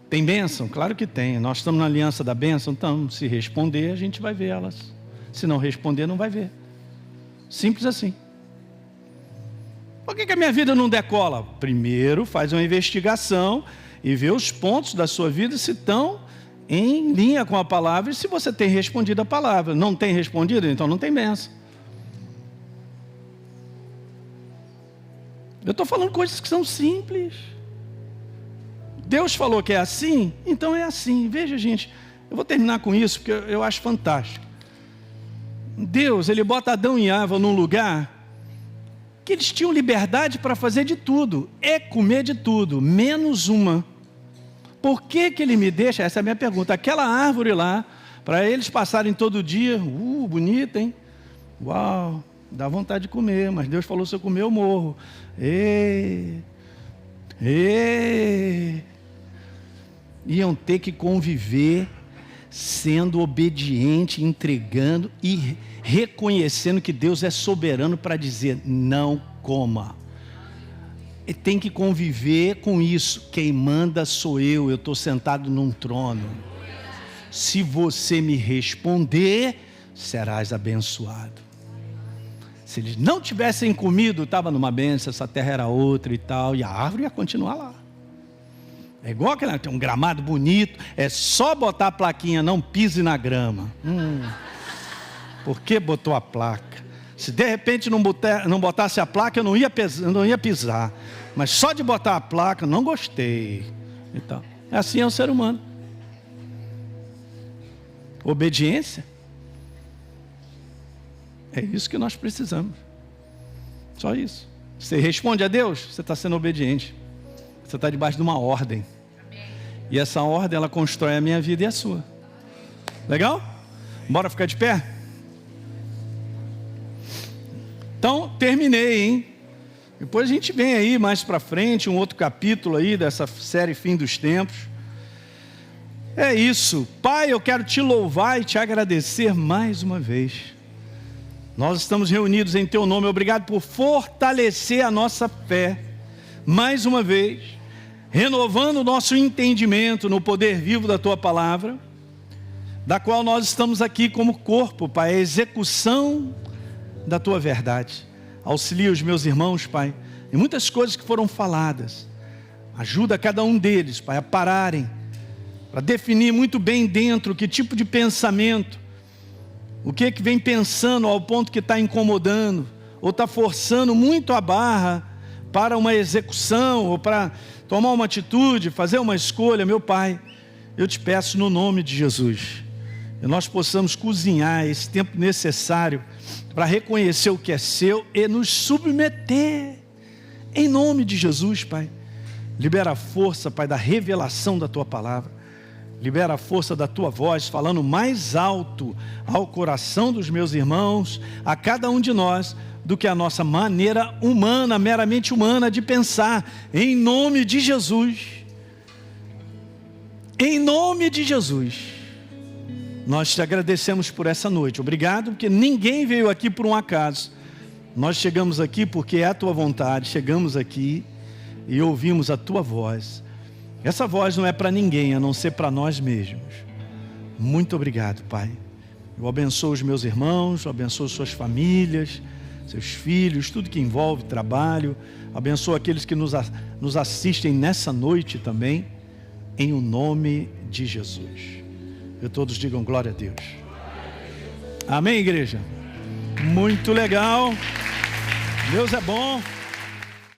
Tem bênção? Claro que tem. Nós estamos na aliança da bênção, então se responder a gente vai ver elas. Se não responder, não vai ver. Simples assim. Por que a minha vida não decola? Primeiro faz uma investigação e vê os pontos da sua vida se estão em linha com a palavra e se você tem respondido a palavra. Não tem respondido? Então não tem bênção. Eu estou falando coisas que são simples. Deus falou que é assim, então é assim. Veja, gente, eu vou terminar com isso porque eu acho fantástico. Deus, ele bota Adão e Eva num lugar que eles tinham liberdade para fazer de tudo, e comer de tudo, menos uma. Por que ele me deixa? Essa é a minha pergunta. Aquela árvore lá, para eles passarem todo dia, bonita, hein? Uau, dá vontade de comer, mas Deus falou, se eu comer eu morro. Iam ter que conviver sendo obediente, entregando e reconhecendo que Deus é soberano para dizer, não coma. E tem que conviver com isso. Quem manda sou eu estou sentado num trono. Se você me responder, serás abençoado. Se eles não tivessem comido, estava numa bênção, essa terra era outra e tal, e a árvore ia continuar lá. É igual aquela, tem um gramado bonito, é só botar a plaquinha, não pise na grama. Por que botou a placa? Se de repente não botasse a placa, eu não ia pisar. Mas só de botar a placa, não gostei. Então, assim é o ser humano. Obediência. É isso que nós precisamos. Só isso. Você responde a Deus, você está sendo obediente. Você está debaixo de uma ordem. E essa ordem, ela constrói a minha vida e a sua. Legal? Bora ficar de pé? Então, terminei, hein? Depois a gente vem aí mais para frente, um outro capítulo aí dessa série Fim dos Tempos. É isso. Pai, eu quero te louvar e te agradecer mais uma vez. Nós estamos reunidos em teu nome. Obrigado por fortalecer a nossa fé. Mais uma vez. Renovando o nosso entendimento no poder vivo da tua palavra. da qual nós estamos aqui como corpo, Pai, a execução da Tua verdade. Auxilia os meus irmãos, Pai, em muitas coisas que foram faladas. Ajuda cada um deles, Pai, a pararem, para definir muito bem dentro que tipo de pensamento, o que vem pensando ao ponto que está incomodando, ou está forçando muito a barra para uma execução, ou para tomar uma atitude, fazer uma escolha. Meu Pai, eu te peço no nome de Jesus, que nós possamos cozinhar esse tempo necessário para reconhecer o que é seu e nos submeter, em nome de Jesus, Pai. Libera a força, Pai, da revelação da Tua palavra. Libera a força da Tua voz, falando mais alto ao coração dos meus irmãos, a cada um de nós, do que a nossa maneira humana, meramente humana de pensar, em nome de Jesus. Em nome de Jesus. Nós te agradecemos por essa noite. Obrigado, porque ninguém veio aqui por um acaso. Nós chegamos aqui porque é a Tua vontade. Chegamos aqui e ouvimos a Tua voz. Essa voz não é para ninguém, a não ser para nós mesmos. Muito obrigado, Pai. Eu abençoo os meus irmãos, eu abençoo suas famílias, seus filhos, tudo que envolve trabalho. Abençoo aqueles que nos assistem nessa noite também, em o nome de Jesus. E todos digam glória a Deus. Amém, igreja? Muito legal. Deus é bom.